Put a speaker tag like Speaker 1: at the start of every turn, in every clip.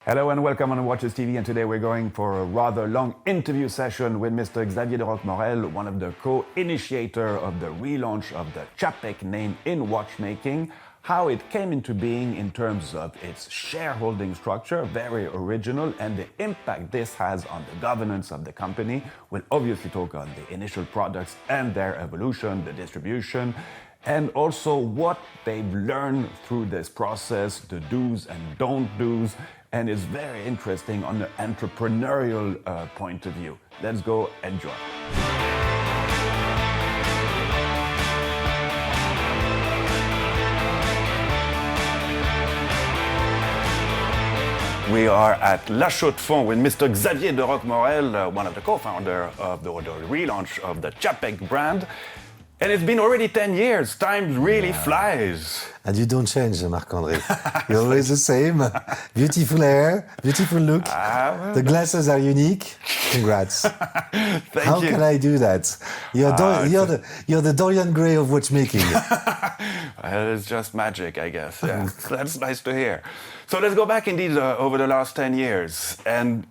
Speaker 1: Hello and welcome on Watches TV, and today we're going for a rather long interview session with Mr. Xavier de Roquemaurel, one of the co-initiator of the relaunch of the Czapek name in watchmaking, how it came into being in terms of its shareholding structure, very original, and the impact this has on the governance of the company. We'll obviously talk on the initial products and their evolution, the distribution, and also what they've learned through this process, the do's and don't do's, and it's very interesting on the entrepreneurial point of view. Let's go enjoy. We are at La Chaux-de-Fonds with Mr. Xavier de Roquemaurel, one of the co-founders of the relaunch of the Czapek brand. And it's been already 10 years. Time really flies.
Speaker 2: And you don't change, Marc-André. You're always the same. Beautiful hair, beautiful look. The glasses are unique. Congrats. How can I do that? You're the Dorian Gray of watchmaking.
Speaker 1: Well, it's just magic, I guess. Yeah. That's nice to hear. So let's go back indeed over the last 10 years. And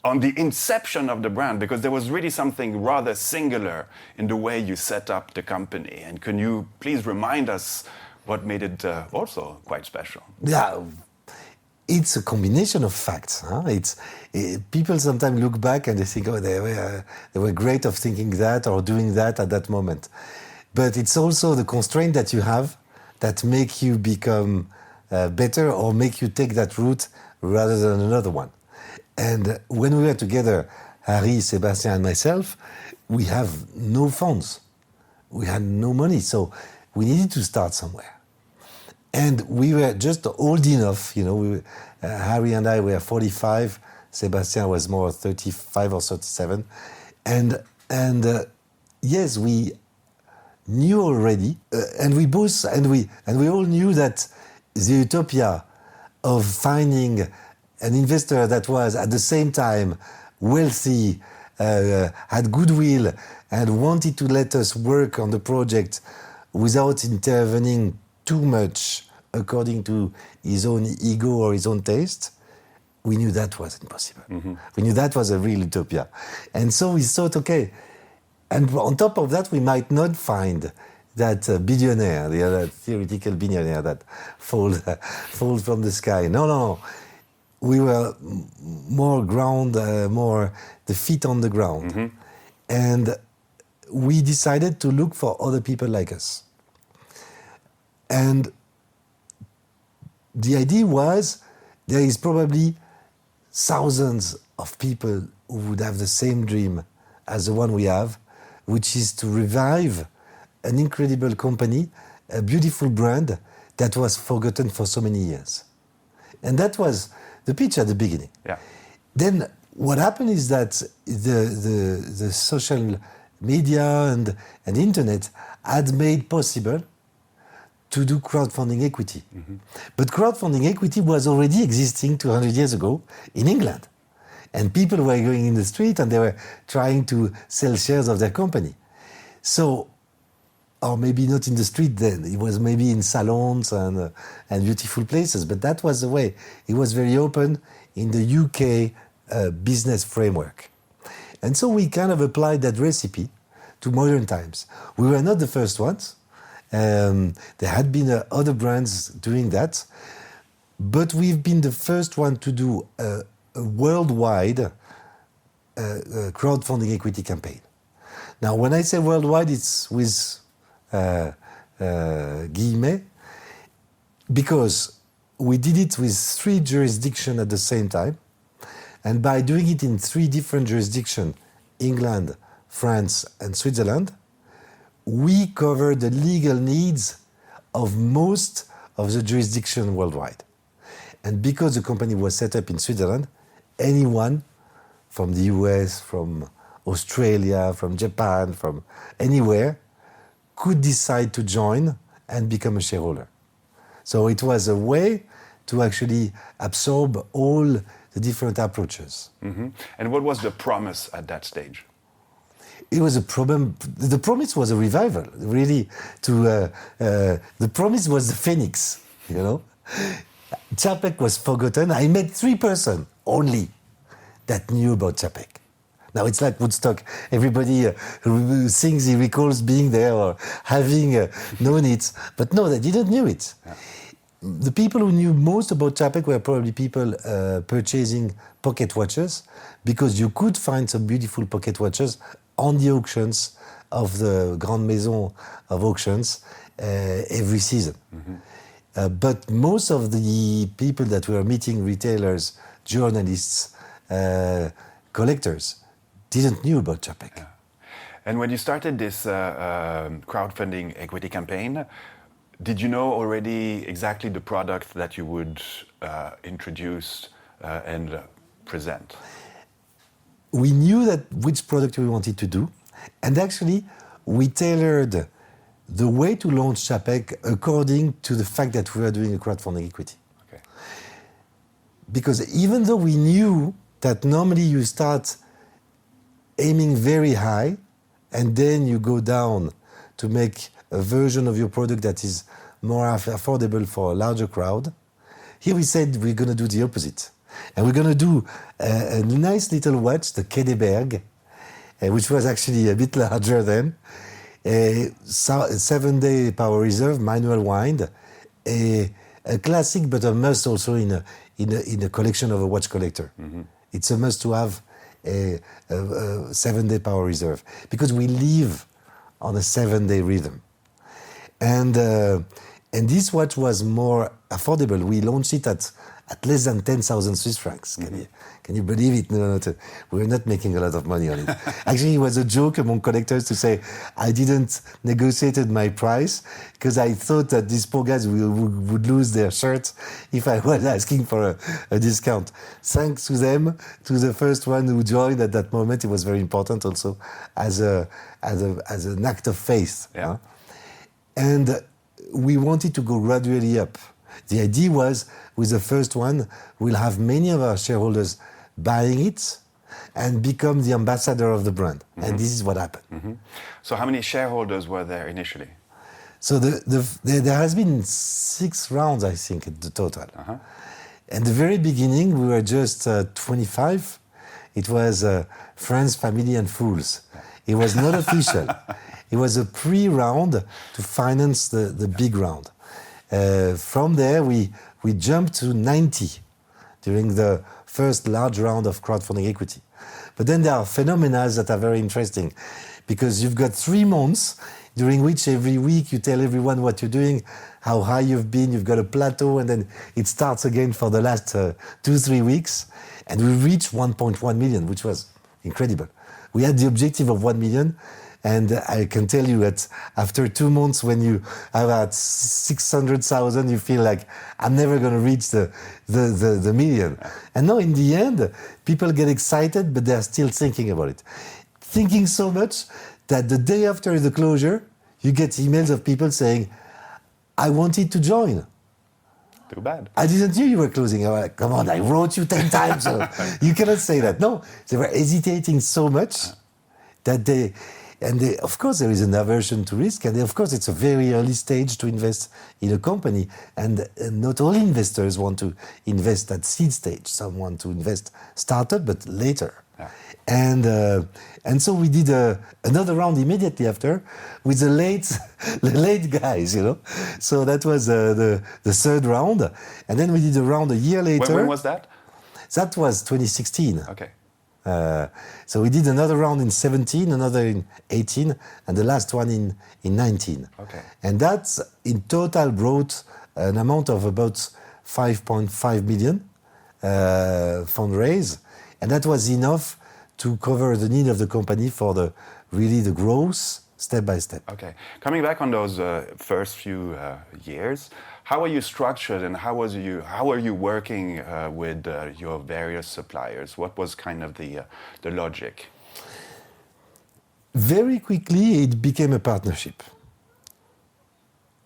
Speaker 1: on the inception of the brand, because there was really something rather singular in the way you set up the company. And can you please remind us what made it also quite special?
Speaker 2: Yeah, it's a combination of facts. Huh? People sometimes look back and they think, oh, they were great of thinking that or doing that at that moment. But it's also the constraint that you have that make you become better or make you take that route rather than another one. And when we were together, Harry, Sébastien, and myself, we have no funds. We had no money, so we needed to start somewhere. And we were just old enough, you know, Harry and I were 45, Sébastien was more 35 or 37. And yes, we knew already, and we all knew that the utopia of finding an investor that was at the same time wealthy, had goodwill, and wanted to let us work on the project without intervening too much according to his own ego or his own taste, we knew that was impossible. Mm-hmm. We knew that was a real utopia. And so we thought, okay, and on top of that, we might not find that billionaire, the other theoretical billionaire that falls from the sky. No. We were more the feet on the ground. Mm-hmm. And we decided to look for other people like us. And the idea was there is probably thousands of people who would have the same dream as the one we have, which is to revive an incredible company, a beautiful brand that was forgotten for so many years. And that was the pitch at the beginning. Yeah. Then what happened is that the social media and internet had made possible to do crowdfunding equity. Mm-hmm. But crowdfunding equity was already existing 200 years ago in England. And people were going in the street and they were trying to sell shares of their company. So, or maybe not in the street then, it was maybe in salons and beautiful places, but that was the way. It was very open in the UK business framework. And so we kind of applied that recipe to modern times. We were not the first ones. There had been other brands doing that, but we've been the first one to do a worldwide crowdfunding equity campaign. Now, when I say worldwide, it's with guillemets, because we did it with 3 jurisdictions at the same time. And by doing it in 3 different jurisdictions, England, France, and Switzerland, we covered the legal needs of most of the jurisdictions worldwide. And because the company was set up in Switzerland, anyone from the US, from Australia, from Japan, from anywhere, could decide to join and become a shareholder. So it was a way to actually absorb all the different approaches.
Speaker 1: Mm-hmm. And what was the promise at that stage?
Speaker 2: It was a problem. The promise was a revival, really. The promise was the phoenix, you know. Czapek was forgotten. I met 3 persons only that knew about Czapek. Now it's like Woodstock. Everybody who thinks he recalls being there or having known it, but no, they didn't know it. Yeah. The people who knew most about Czapek were probably people purchasing pocket watches, because you could find some beautiful pocket watches on the auctions of the Grande Maison of auctions every season. Mm-hmm. But most of the people that were meeting, retailers, journalists, collectors, didn't know about Czapek. Yeah.
Speaker 1: And when you started this crowdfunding equity campaign, did you know already exactly the product that you would introduce and present?
Speaker 2: We knew that which product we wanted to do, and actually we tailored the way to launch Czapek according to the fact that we were doing a crowdfunding equity. Okay. Because even though we knew that normally you start aiming very high and then you go down to make a version of your product that is more affordable for a larger crowd, here we said we're going to do the opposite. And we're going to do a nice little watch, the Quai des Bergues, which was actually a bit larger then, a 7-day power reserve, manual wind, a classic but a must also in a collection of a watch collector. Mm-hmm. It's a must to have a 7-day power reserve, because we live on a 7-day rhythm. And this watch was more affordable. We launched it at less than 10,000 Swiss francs. Can you believe it? No, we were not making a lot of money on it. Actually, it was a joke among collectors to say I didn't negotiate my price because I thought that these poor guys would lose their shirts if I was asking for a discount. Thanks to them, to the first one who joined at that moment. It was very important also as an act of faith. Yeah. Huh? And we wanted to go gradually up. The idea was, with the first one, we'll have many of our shareholders buying it and become the ambassador of the brand. Mm-hmm. And this is what happened. Mm-hmm.
Speaker 1: So how many shareholders were there initially?
Speaker 2: So there has been 6 rounds, I think, in the total. Uh-huh. At the very beginning, we were just 25. It was friends, family, and fools. It was not official. It was a pre-round to finance the big round. From there, we jumped to 90 during the first large round of crowdfunding equity. But then there are phenomena that are very interesting, because you've got 3 months during which every week you tell everyone what you're doing, how high you've been, you've got a plateau, and then it starts again for the last 2-3 weeks. And we reached 1.1 million, which was incredible. We had the objective of 1 million. And I can tell you that after 2 months, when you have at 600,000, you feel like I'm never going to reach the million. And now, in the end, people get excited, but they're still thinking about it. Thinking so much that the day after the closure, you get emails of people saying, I wanted to join.
Speaker 1: Too bad.
Speaker 2: I didn't know you were closing. I was like, come on, I wrote you 10 times. So you cannot say that. No, they were hesitating so much that they... of course, there is an aversion to risk, and of course, it's a very early stage to invest in a company. And not all investors want to invest at seed stage. Some want to invest startup, but later. Yeah. And so we did another round immediately after with the late guys, you know. So that was the 3rd round, and then we did a round a year later.
Speaker 1: When was that?
Speaker 2: That was 2016.
Speaker 1: Okay.
Speaker 2: So we did another round in 17, another in 18, and the last one in 19.
Speaker 1: Okay.
Speaker 2: And that in total brought an amount of about 5.5 million fundraise, and that was enough to cover the need of the company for the growth step by step.
Speaker 1: Okay. Coming back on those first few years, how are you structured, and how are you working with your various suppliers? What was kind of the logic?
Speaker 2: Very quickly, it became a partnership.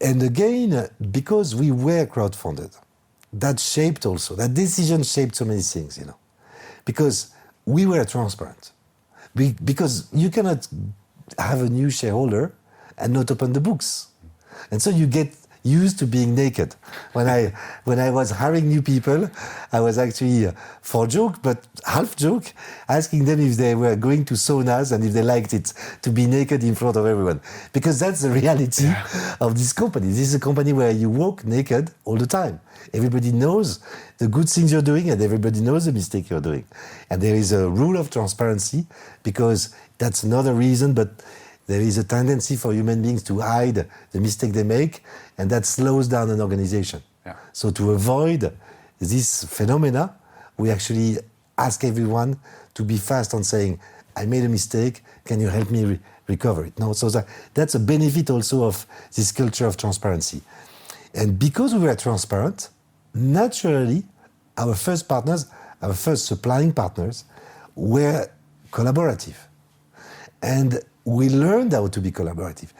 Speaker 2: And again, because we were crowdfunded, that decision shaped so many things, you know. Because we were transparent. Because you cannot have a new shareholder and not open the books. And so you used to being naked. When I was hiring new people, I was actually, for joke, but half joke, asking them if they were going to saunas and if they liked it, to be naked in front of everyone. Because that's the reality of this company. This is a company where you walk naked all the time. Everybody knows the good things you're doing and everybody knows the mistake you're doing. And there is a rule of transparency, because that's another reason, but there is a tendency for human beings to hide the mistake they make, and that slows down an organization.
Speaker 1: Yeah.
Speaker 2: So to avoid this phenomena, we actually ask everyone to be fast on saying, I made a mistake, can you help me recover it? No, so that's a benefit also of this culture of transparency. And because we were transparent, naturally, our first partners, our first supplying partners, were collaborative. And we learned how to be collaborative.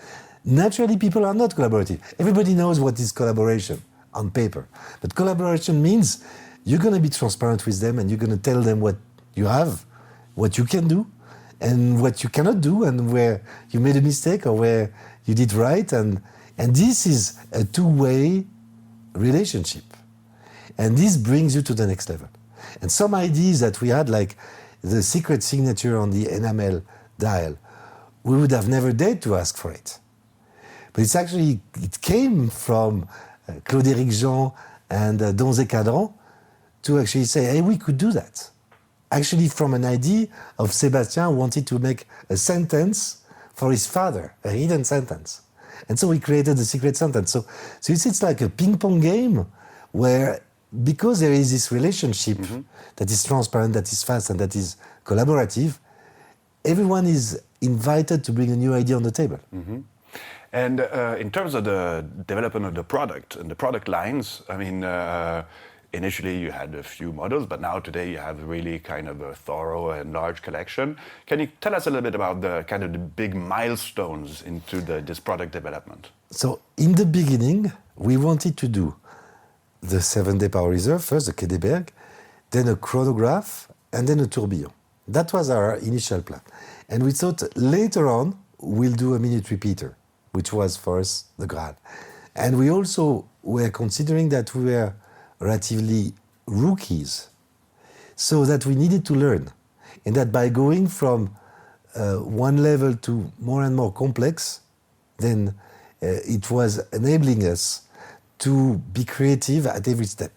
Speaker 2: Naturally, people are not collaborative. Everybody knows what is collaboration on paper. But collaboration means you're going to be transparent with them and you're going to tell them what you have, what you can do, and what you cannot do, and where you made a mistake or where you did right. And this is a two-way relationship. And this brings you to the next level. And some ideas that we had, like the secret signature on the enamel dial, we would have never dared to ask for it. But it came from Claude-Éric Jean and Donzé Cadran to actually say, hey, we could do that. Actually, from an idea of Sébastien who wanted to make a sentence for his father, a hidden sentence. And so we created the secret sentence. So it's like a ping-pong game where, because there is this relationship that is transparent, that is fast, and that is collaborative, everyone is invited to bring a new idea on the table.
Speaker 1: Mm-hmm. And in terms of the development of the product and the product lines, I mean, initially you had a few models, but now today you have really kind of a thorough and large collection. Can you tell us a little bit about the kind of the big milestones into this product development?
Speaker 2: So in the beginning, we wanted to do the 7-day power reserve, first the Quai des Bergues, then a chronograph, and then a tourbillon. That was our initial plan. And we thought later on, we'll do a minute repeater, which was for us the Graal. And we also were considering that we were relatively rookies, so that we needed to learn. And that by going from one level to more and more complex, then it was enabling us to be creative at every step.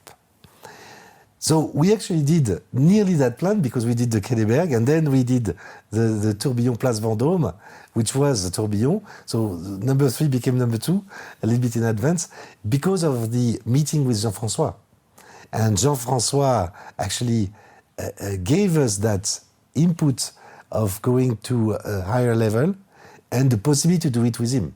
Speaker 2: So we actually did nearly that plan, because we did the Quai des Bergues, and then we did the tourbillon Place Vendôme, which was the tourbillon. So number 3 became number 2, a little bit in advance, because of the meeting with Jean-François. And Jean-François actually gave us that input of going to a higher level and the possibility to do it with him.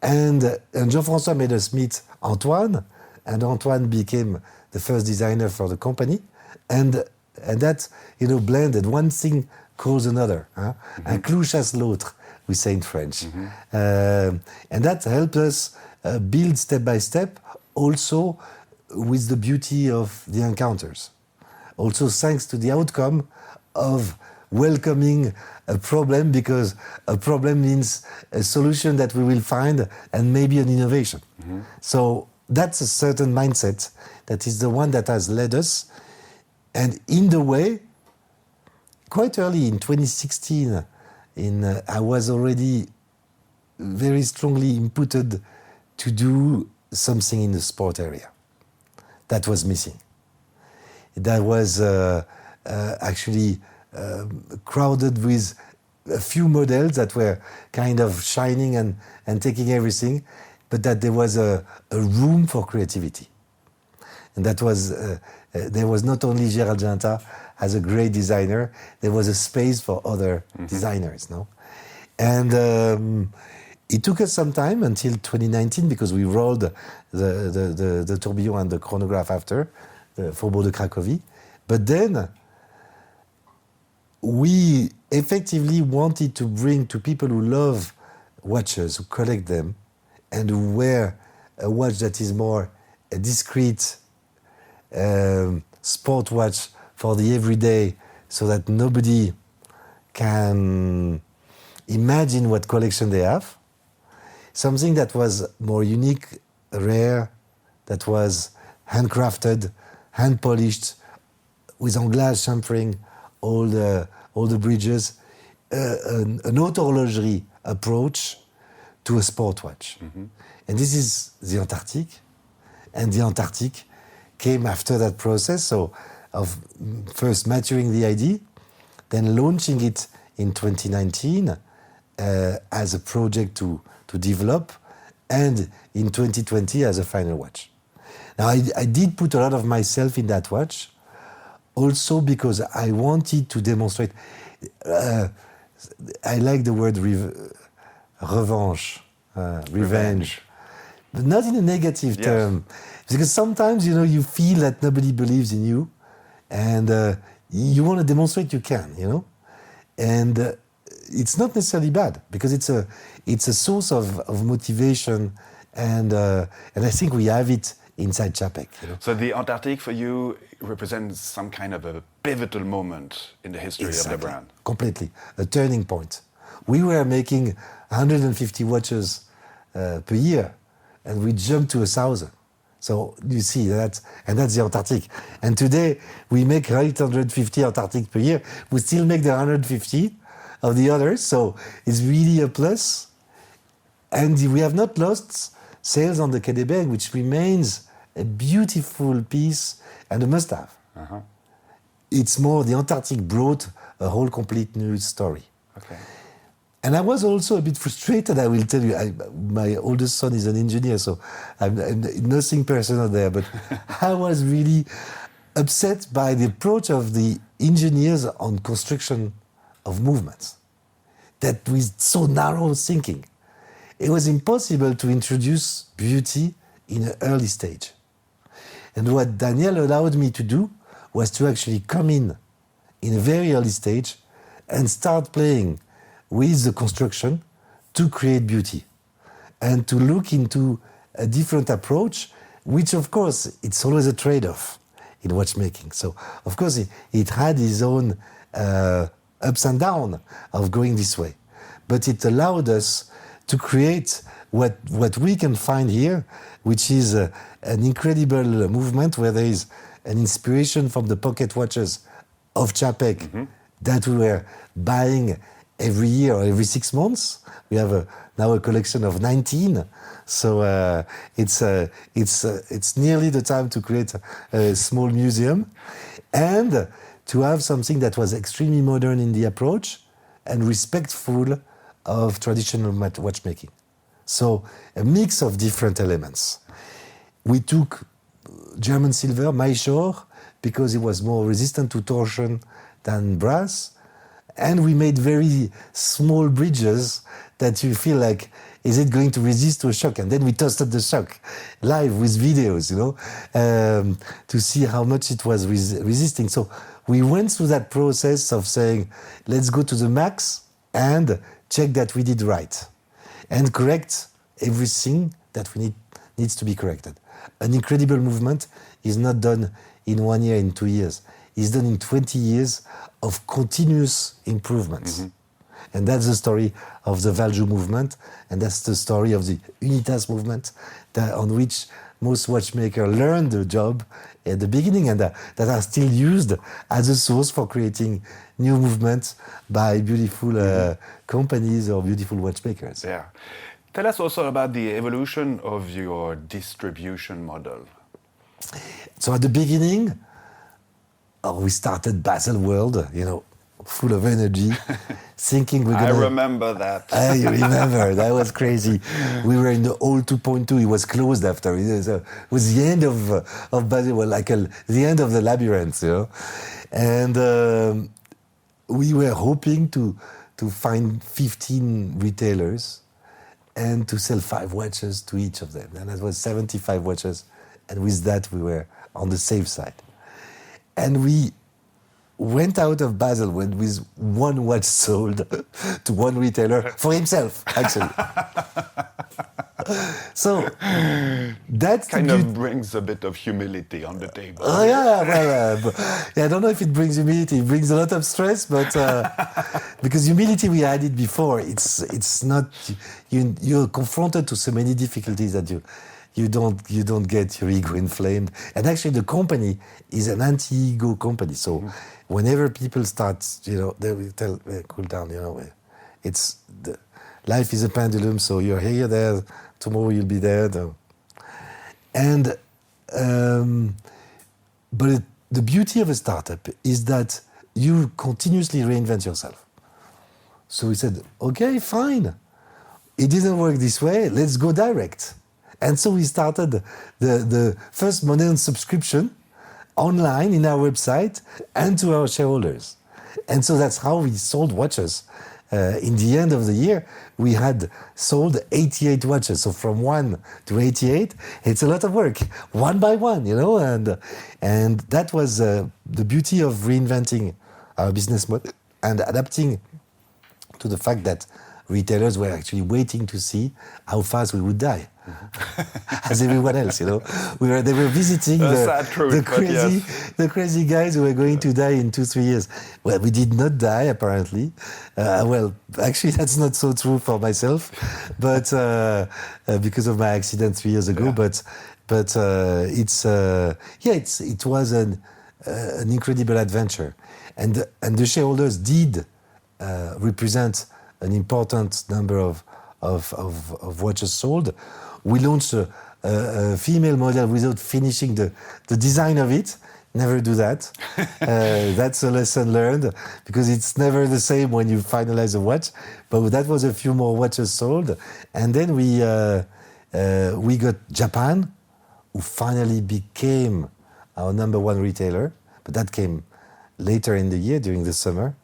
Speaker 2: And Jean-François made us meet Antoine, and Antoine became the first designer for the company, and that blended. One thing caused another. Un clou chasse l'autre, we say in French. And that helped us build step by step, also with the beauty of the encounters. Also thanks to the outcome of welcoming a problem, because a problem means a solution that we will find and maybe an innovation. So that's a certain mindset that is the one that has led us. And in the way, quite early in 2016, I was already very strongly inputted to do something in the sport area. That was missing. That was actually crowded with a few models that were kind of shining and taking everything, but that there was a room for creativity. And that was, there was not only Gérald Ginta as a great designer, there was a space for other designers, no? And it took us some time until 2019, because we rolled the tourbillon and the chronograph after, the Faubourg de Cracovie. But then we effectively wanted to bring to people who love watches, who collect them, and who wear a watch that is more a discreet sport watch for the everyday, so that nobody can imagine what collection they have. Something that was more unique rare, that was handcrafted, hand polished, with englaze chamfering, all the bridges, an horlogerie approach to a sport watch. Mm-hmm. And this is the Antarctic, and the Antarctic came after that process, so of first maturing the idea, then launching it in 2019 as a project to develop, and in 2020 as a final watch. Now, I did put a lot of myself in that watch, also because I wanted to demonstrate. I like the word revenge, but not in a negative term, because sometimes you feel that nobody believes in you, and you want to demonstrate you can, and it's not necessarily bad, because it's a source of motivation, and I think we have it inside Czapek.
Speaker 1: So the Antarctic for you represents some kind of a pivotal moment in the history of the brand.
Speaker 2: Completely, a turning point. We were making 150 watches per year, and we jumped to 1,000. So you see that's the Antarctic. And today we make 850 Antarctic per year. We still make the 150 of the others, so it's really a plus. And we have not lost sales on the Quai des Bergues, which remains a beautiful piece and a must-have. Uh-huh. It's more the Antarctic brought a whole complete new story.
Speaker 1: Okay.
Speaker 2: And I was also a bit frustrated, I will tell you. My oldest son is an engineer, so I'm nothing personal there, but I was really upset by the approach of the engineers on construction of movements. That with so narrow thinking, it was impossible to introduce beauty in an early stage. And what Daniel allowed me to do was to actually come in a very early stage and start playing with the construction to create beauty and to look into a different approach, which of course it's always a trade-off in watchmaking. So of course it had its own ups and downs of going this way, but it allowed us to create what we can find here, which is an incredible movement where there is an inspiration from the pocket watches of Czapek mm-hmm. that we were buying every year or every 6 months. We have now a collection of 19, so it's nearly the time to create a small museum and to have something that was extremely modern in the approach and respectful of traditional watchmaking. So a mix of different elements. We took German silver, Maishor, because it was more resistant to torsion than brass. And we made very small bridges that you feel like, is it going to resist to a shock? And then we tested the shock live with videos, to see how much it was resisting. So we went through that process of saying, let's go to the max and check that we did right and correct everything that needs to be corrected. An incredible movement is not done in 1 year, in 2 years. It's done in 20 years of continuous improvements. Mm-hmm. And that's the story of the Valjoux movement, and that's the story of the Unitas movement, on which most watchmakers learned the job at the beginning and that are still used as a source for creating new movements by beautiful companies or beautiful watchmakers.
Speaker 1: Yeah. Tell us also about the evolution of your distribution model.
Speaker 2: So at the beginning, we started Basel World, full of energy, thinking we're going to...
Speaker 1: I remember that.
Speaker 2: I remember, that was crazy. We were in the old 2.2, it was closed after. It was the end of Basel World, like the end of the labyrinth, And we were hoping to find 15 retailers and to sell 5 watches to each of them. And that was 75 watches. And with that, we were on the safe side. And we went out of Basel with 1 watch sold to 1 retailer for himself, actually. So that's
Speaker 1: kind of brings a bit of humility on the table.
Speaker 2: Oh yeah, well, I don't know if it brings humility. It brings a lot of stress, but because humility, we had it before. It's not you're confronted to so many difficulties that you don't get your ego inflamed. And actually, the company is an anti-ego company. So whenever people start, they will tell, cool down, life is a pendulum, so you're here, there, tomorrow you'll be there. And, but the beauty of a startup is that you continuously reinvent yourself. So we said, okay, fine. It didn't work this way, let's go direct. And so we started the first modern subscription online in our website and to our shareholders. And so that's how we sold watches. In the end of the year, we had sold 88 watches. So from 1 to 88, it's a lot of work, one by one, and that was the beauty of reinventing our business model and adapting to the fact that retailers were actually waiting to see how fast we would die. As everyone else, they were visiting the crazy guys who were going to die in 2-3 years. Well, we did not die, apparently. Well, actually, that's not so true for myself, but because of my accident 3 years ago. Yeah. But it was an incredible adventure, and the shareholders did represent an important number of watches sold. We launched a female model without finishing the design of it. Never do that. That's a lesson learned, because it's never the same when you finalize a watch. But that was a few more watches sold. And then we got Japan, who finally became our number one retailer. But that came later in the year, during the summer.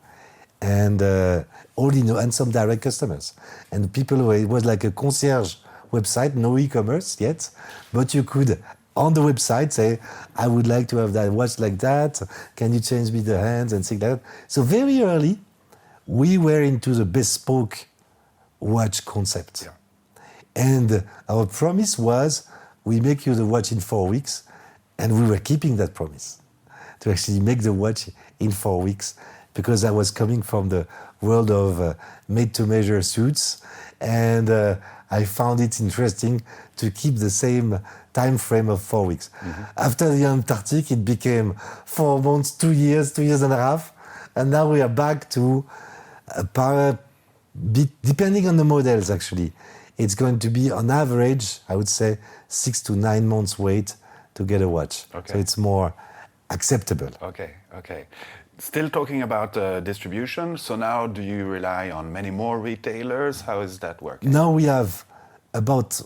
Speaker 2: And and some direct customers. And people, it was like a concierge website, no e-commerce yet, but you could, on the website, say, I would like to have that watch like that, can you change me the hands and things like that. So very early, we were into the bespoke watch concept. Yeah. And our promise was, we make you the watch in 4 weeks, and we were keeping that promise, to actually make the watch in 4 weeks, because I was coming from the world of made-to-measure suits, and I found it interesting to keep the same time frame of 4 weeks. Mm-hmm. After the Antarctic, it became 4 months, 2 years, 2 years and a half, and now we are back to, depending on the models actually, it's going to be on average, I would say, 6 to 9 months wait to get a watch. Okay. So it's more acceptable.
Speaker 1: Okay. Still talking about distribution, so now do you rely on many more retailers? How is that working?
Speaker 2: Now we have about,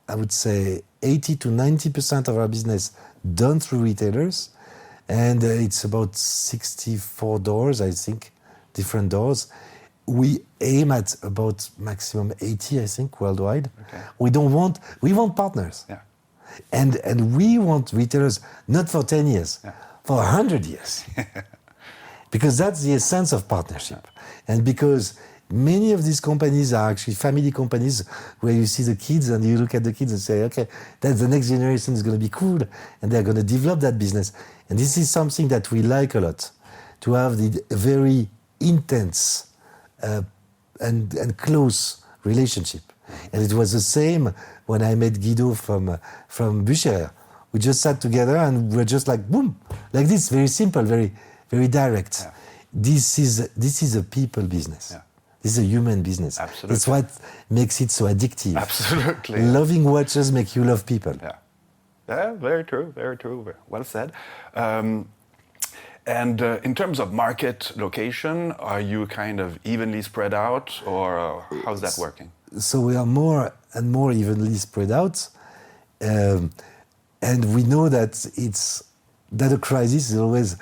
Speaker 2: I would say, 80 to 90% of our business done through retailers, and it's about 64 doors, I think, different doors. We aim at about maximum 80, I think, worldwide. Okay. We want partners. Yeah. And we want retailers not for 10 years, for 100 years. Because that's the essence of partnership. And because many of these companies are actually family companies, where you see the kids and you look at the kids and say, okay, that's the next generation is going to be cool, and they're going to develop that business. And this is something that we like a lot, to have the very intense and close relationship. And it was the same when I met Guido from Bucherer. We just sat together and we're just like, boom, like this, very simple, very direct. Yeah. This is a people business. Yeah. This is a human business. Absolutely. That's what makes it so addictive.
Speaker 1: Absolutely.
Speaker 2: Loving watches make you love people.
Speaker 1: Yeah, very true. Well said. And in terms of market location, are you kind of evenly spread out, or how's that working?
Speaker 2: So we are more and more evenly spread out, and we know that a crisis is always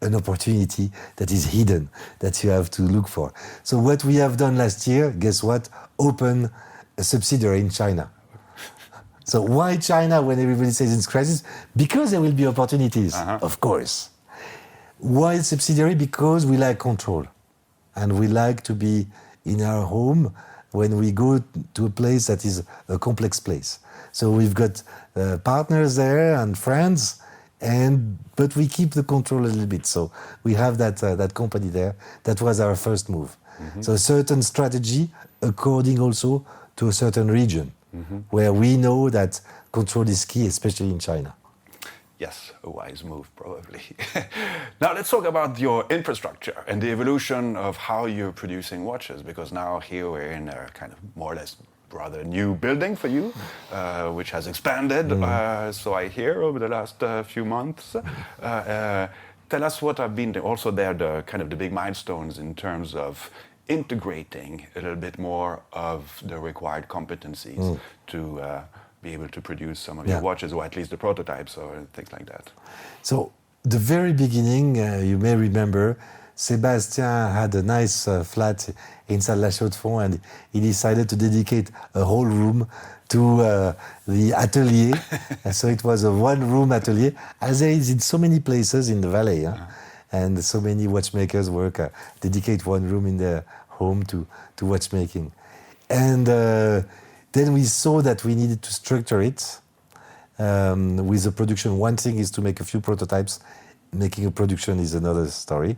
Speaker 2: an opportunity that is hidden, that you have to look for. So what we have done last year, guess what? Open a subsidiary in China. So why China when everybody says it's crisis? Because there will be opportunities, of course. Why subsidiary? Because we like control. And we like to be in our home when we go to a place that is a complex place. So we've got partners there and friends, but we keep the control a little bit. So we have that company there. That was our first move. Mm-hmm. So a certain strategy according also to a certain region. where we know that control is key, especially in China.
Speaker 1: Yes, a wise move, probably. Now let's talk about your infrastructure and the evolution of how you're producing watches, because now here we're in a kind of more or less rather new building for you, which has expanded, so I hear, over the last few months. Tell us what have been also there, the kind of the big milestones in terms of integrating a little bit more of the required competencies to be able to produce some of your watches, or at least the prototypes or things like that.
Speaker 2: So the very beginning, you may remember, Sébastien had a nice flat inside La Chaux-de-Fonds, and he decided to dedicate a whole room to the atelier. And so it was a one-room atelier, as there is in so many places in the valley. And so many watchmakers dedicate one room in their home to watchmaking. And then we saw that we needed to structure it with the production. One thing is to make a few prototypes. Making a production is another story.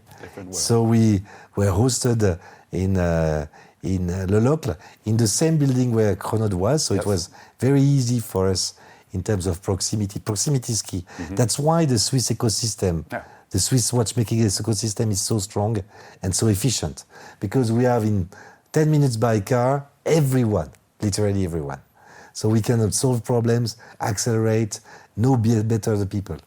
Speaker 2: So we were hosted in Le Locle, in the same building where Chronode was. So it was very easy for us in terms of proximity. Proximity is key. That's why the Swiss ecosystem, the Swiss watchmaking ecosystem is so strong and so efficient. Because we have in 10 minutes by car, everyone, literally everyone. So we can solve problems, accelerate, know better the people.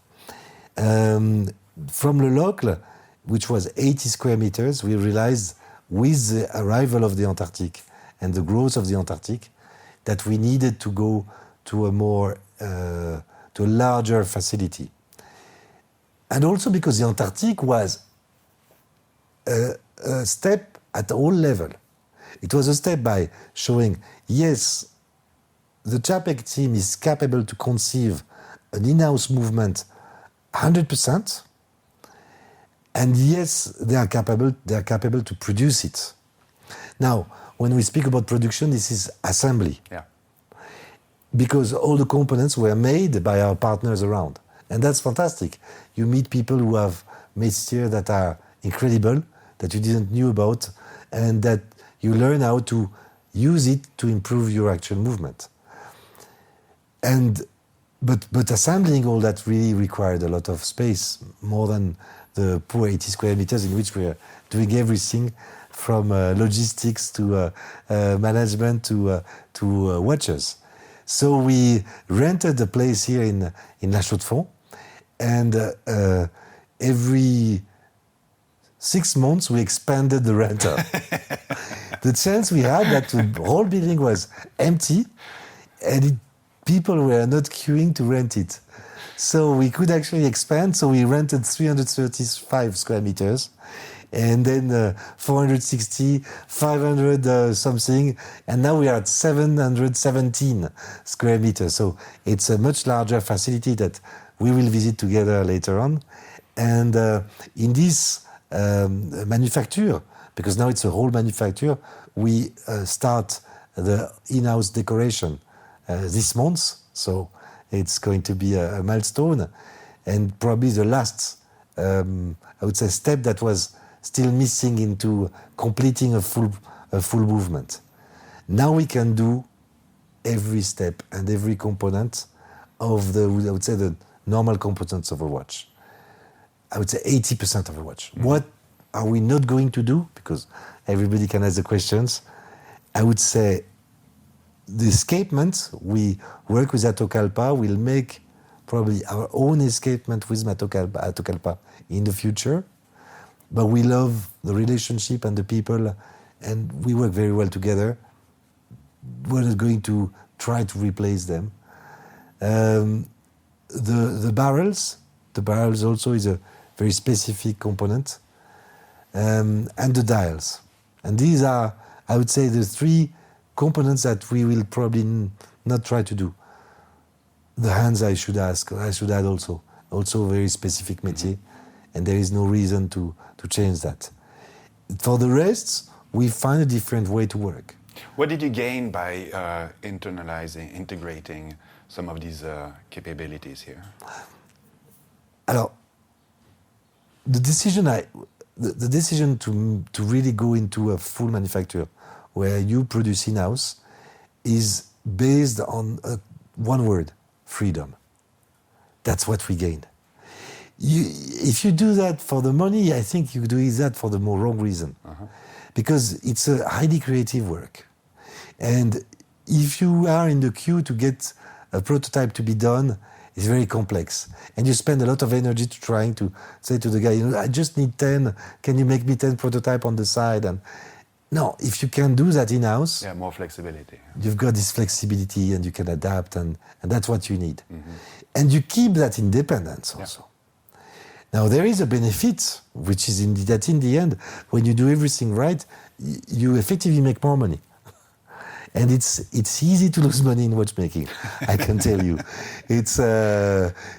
Speaker 2: From Le Locle, which was 80 square meters, we realized with the arrival of the Antarctic and the growth of the Antarctic that we needed to go to a larger facility. And also because the Antarctic was a step at all levels. It was a step by showing, yes, the Czapek team is capable to conceive an in-house movement 100%, and yes, they are capable to produce it. Now, when we speak about production, this is assembly. Because all the components were made by our partners around. And that's fantastic. You meet people who have métiers that are incredible, that you didn't knew about, and that you learn how to use it to improve your actual movement. But assembling all that really required a lot of space, more than the poor 80 square meters in which we are doing everything from logistics to management to watches. So we rented a place here in La Chaux-de-Fonds, and every 6 months we expanded the rental. The chance we had that the whole building was empty, and people were not queuing to rent it. So we could actually expand, so we rented 335 square meters, and then 460, 500 something, and now we are at 717 square meters. So it's a much larger facility that we will visit together later on. And in this manufacture, because now it's a whole manufacture, we start the in-house decoration this month. So it's going to be a milestone, and probably the last, I would say, step that was still missing into completing a full movement. Now we can do every step and every component of I would say, the normal components of a watch. I would say 80% of a watch. What are we not going to do? Because everybody can ask the questions. I would say the escapement, we work with Atocalpa, we'll make probably our own escapement with Atocalpa in the future. But we love the relationship and the people, and we work very well together. We're not going to try to replace them. The barrels also is a very specific component, and the dials. And these are, I would say, the three components that we will probably not try to do. The hands I should add also a very specific métier, and there is no reason to change that. For the rest, we find a different way to work.
Speaker 1: What did you gain by integrating some of these capabilities here?
Speaker 2: Alors, the decision to really go into a full manufacture where you produce in-house is based on one word, freedom. That's what we gained. If you do that for the money, I think you're doing that for the more wrong reason. Because it's a highly creative work. And if you are in the queue to get a prototype to be done, it's very complex. And you spend a lot of energy trying to say to the guy, you know, I just need 10, can you make me 10 prototype on the side? And no, if you can do that in-house,
Speaker 1: yeah, more flexibility.
Speaker 2: You've got this flexibility and you can adapt, and that's what you need. And you keep that independence also. Now, there is a benefit, which is that in the end, when you do everything right, you effectively make more money. And it's easy to lose money in watchmaking, I can tell you. It's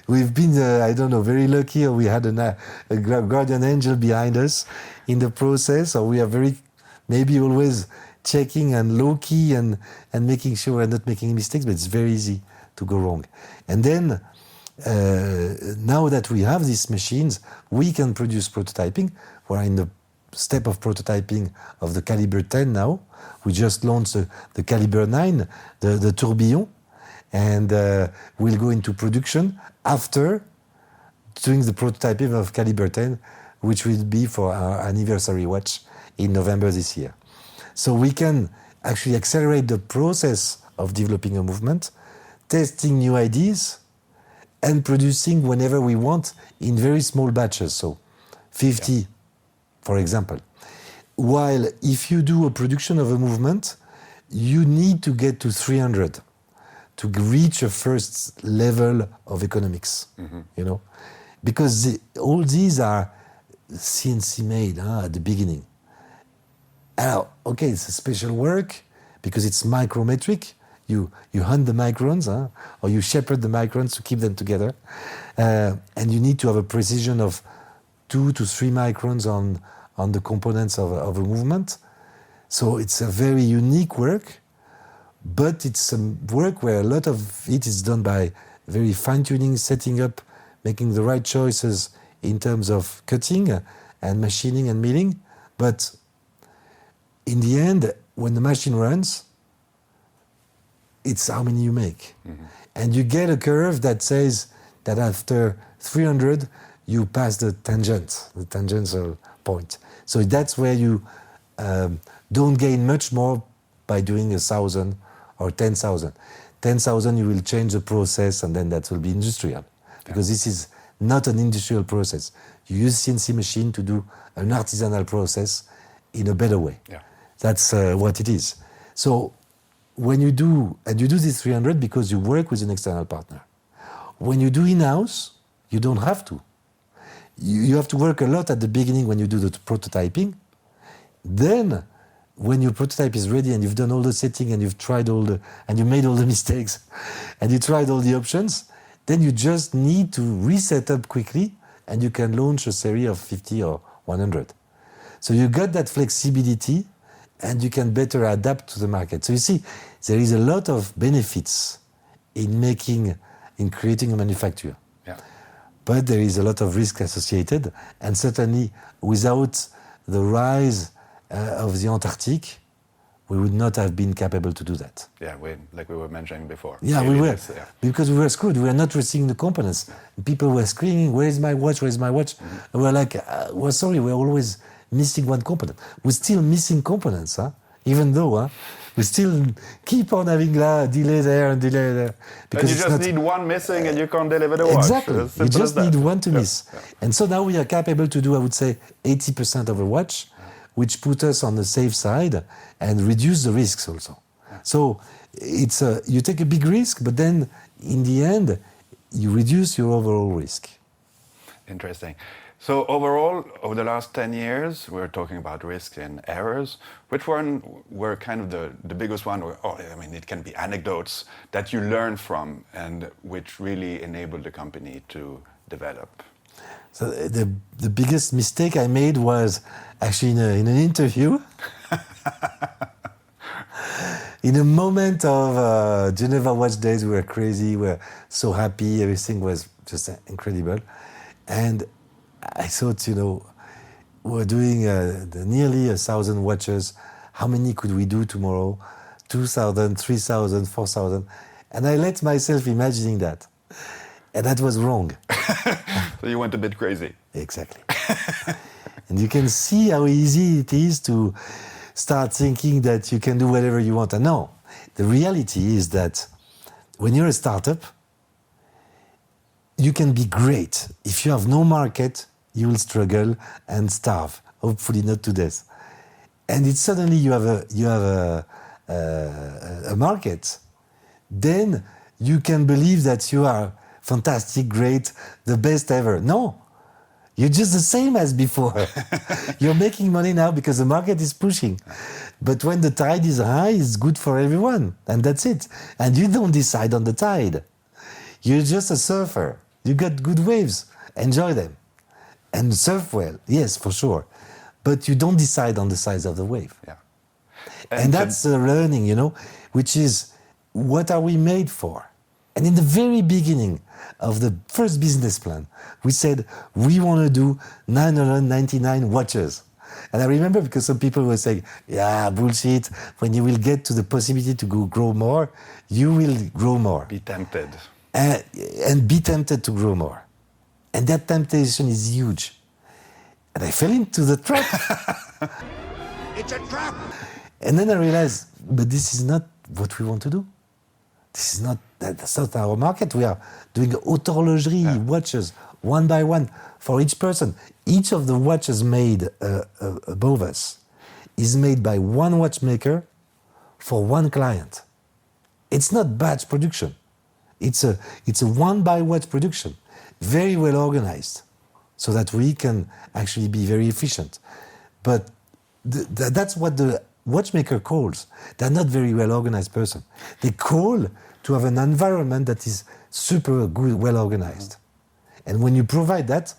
Speaker 2: we've been, I don't know, very lucky, or we had a guardian angel behind us in the process, or we are very, maybe always checking and low-key and making sure we're not making mistakes, but it's very easy to go wrong. And then, now that we have these machines, we can produce prototyping. We're in the step of prototyping of the caliber 10 now. We just launched the caliber 9, the tourbillon, and we'll go into production after doing the prototyping of caliber 10, which will be for our anniversary watch in November this year. So we can actually accelerate the process of developing a movement, testing new ideas, and producing whenever we want in very small batches, so 50, for example. While if you do a production of a movement, you need to get to 300 to reach a first level of economics, you know? Because all these are CNC made at the beginning. Okay, it's a special work because it's micrometric. You hunt the microns, or you shepherd the microns to keep them together. And you need to have a precision of 2 to 3 microns on the components of a movement. So it's a very unique work, but it's a work where a lot of it is done by very fine-tuning, setting up, making the right choices in terms of cutting and machining and milling. But in the end, when the machine runs, it's how many you make. And you get a curve that says that after 300, you pass the tangential point. So that's where you don't gain much more by doing 1,000 or 10,000. 10,000, you will change the process, and then that will be industrial. Because this is not an industrial process. You use CNC machine to do an artisanal process in a better way. That's what it is. So when you do, and you do this 300 because you work with an external partner. When you do in-house, you don't have to. You have to work a lot at the beginning when you do the prototyping. Then, when your prototype is ready and you've done all the setting and you've tried and you made all the mistakes and you tried all the options, then you just need to reset up quickly and you can launch a series of 50 or 100. So you got that flexibility and you can better adapt to the market. So you see, there is a lot of benefits in creating a manufacturer. But there is a lot of risk associated, and certainly without the rise of the Antarctic, we would not have been capable to do that.
Speaker 1: Like we were mentioning before.
Speaker 2: We were, because we were screwed. We were not receiving the components. People were screaming, "Where is my watch? Where is my watch?" And we're like, "We're sorry, we're always missing one component." We're still missing components, even though we still keep on having delay there and delay there.
Speaker 1: Because you just need one missing and you can't deliver the watch.
Speaker 2: Exactly. You just need one to miss. And so now we are capable to do, I would say, 80% of a watch, which put us on the safe side and reduce the risks also. So it's you take a big risk, but then in the end, you reduce your overall risk.
Speaker 1: Interesting. So overall, over the last 10 years, we're talking about risks and errors. Which one were kind of the biggest one? It can be anecdotes that you learn from and which really enabled the company to develop.
Speaker 2: So the biggest mistake I made was actually in an interview. In a moment of Geneva Watch Days, we were crazy, we were so happy, everything was just incredible. And I thought, we're doing nearly 1,000 watches. How many could we do tomorrow 2,000, 3,000, 4,000. And I let myself imagining that. And that was wrong.
Speaker 1: So you went a bit crazy.
Speaker 2: Exactly. And you can see how easy it is to start thinking that you can do whatever you want. And no, the reality is that when you're a startup, you can be great. If you have no market, you will struggle and starve. Hopefully not to death. And it's suddenly you have a market. Then you can believe that you are fantastic, great, the best ever. No, you're just the same as before. You're making money now because the market is pushing. But when the tide is high, it's good for everyone. And that's it. And you don't decide on the tide. You're just a surfer. You got good waves. Enjoy them. And surf well. Yes, for sure. But you don't decide on the size of the wave.
Speaker 1: Yeah.
Speaker 2: And that's the learning, which is what are we made for? And in the very beginning of the first business plan, we said we want to do 999 watches. And I remember because some people were saying, yeah, bullshit, when you will get to the possibility to grow more, you will grow more.
Speaker 1: Be tempted.
Speaker 2: And be tempted to grow more. And that temptation is huge. And I fell into the trap.
Speaker 1: It's a trap!
Speaker 2: And then I realized, but this is not what we want to do. That's not our market. We are doing horlogerie, watches, one by one, for each person. Each of the watches made above us is made by one watchmaker for one client. It's not batch production. It's a one-by-watch production, very well organized, so that we can actually be very efficient. But that's what the watchmaker calls. They're not very well organized person. They call to have an environment that is super good, well organized. And when you provide that,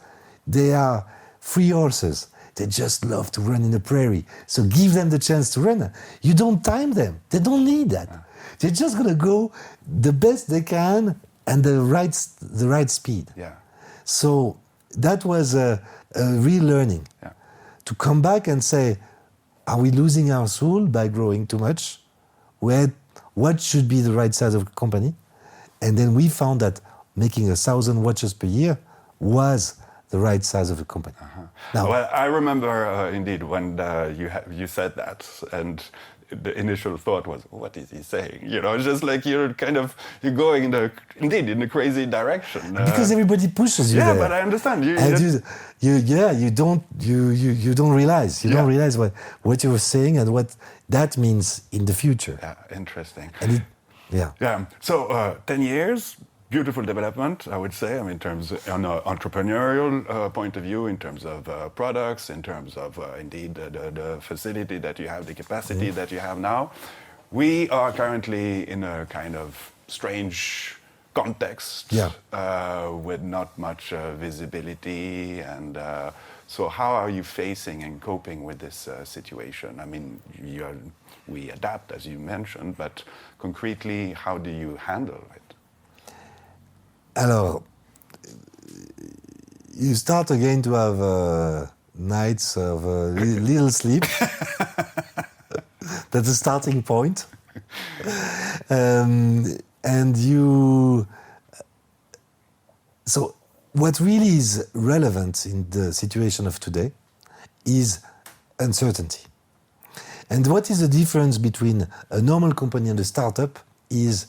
Speaker 2: they are free horses. They just love to run in the prairie. So give them the chance to run. You don't time them. They don't need that. They're just gonna go the best they can and the right speed.
Speaker 1: Yeah.
Speaker 2: So that was a real learning.
Speaker 1: Yeah.
Speaker 2: To come back and say, are we losing our soul by growing too much? What should be the right size of a company? And then we found that making 1,000 watches per year was the right size of a company. Now,
Speaker 1: Well, I remember indeed when you said that, and the initial thought was, what is he saying? It's just like you're going in a crazy direction.
Speaker 2: because everybody pushes you there.
Speaker 1: But I understand.
Speaker 2: You don't realize. You don't realize what you were saying and what that means in the future.
Speaker 1: Yeah, interesting.
Speaker 2: And
Speaker 1: Yeah. So 10 years, beautiful development, I would say. In terms on an entrepreneurial point of view, in terms of products, in terms of indeed the facility that you have, the capacity that you have now. We are currently in a kind of strange context with not much visibility, and so how are you facing and coping with this situation? We adapt, as you mentioned, but concretely, how do you handle it?
Speaker 2: Alors, you start again to have nights of little sleep. That's the starting point. And you... So what really is relevant in the situation of today is uncertainty. And what is the difference between a normal company and a startup is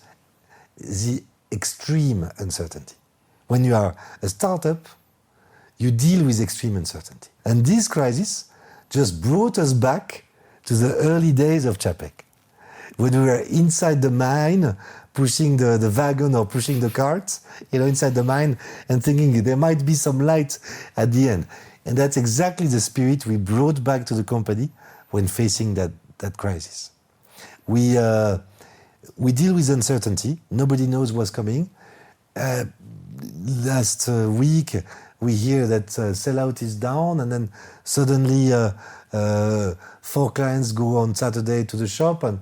Speaker 2: the extreme uncertainty. When you are a startup, you deal with extreme uncertainty. And this crisis just brought us back to the early days of Czapek, when we were inside the mine, pushing the wagon or pushing the cart, inside the mine, and thinking there might be some light at the end. And that's exactly the spirit we brought back to the company when facing that crisis. We deal with uncertainty. Nobody knows what's coming. Last week, we hear that sellout is down, and then suddenly 4 clients go on Saturday to the shop, and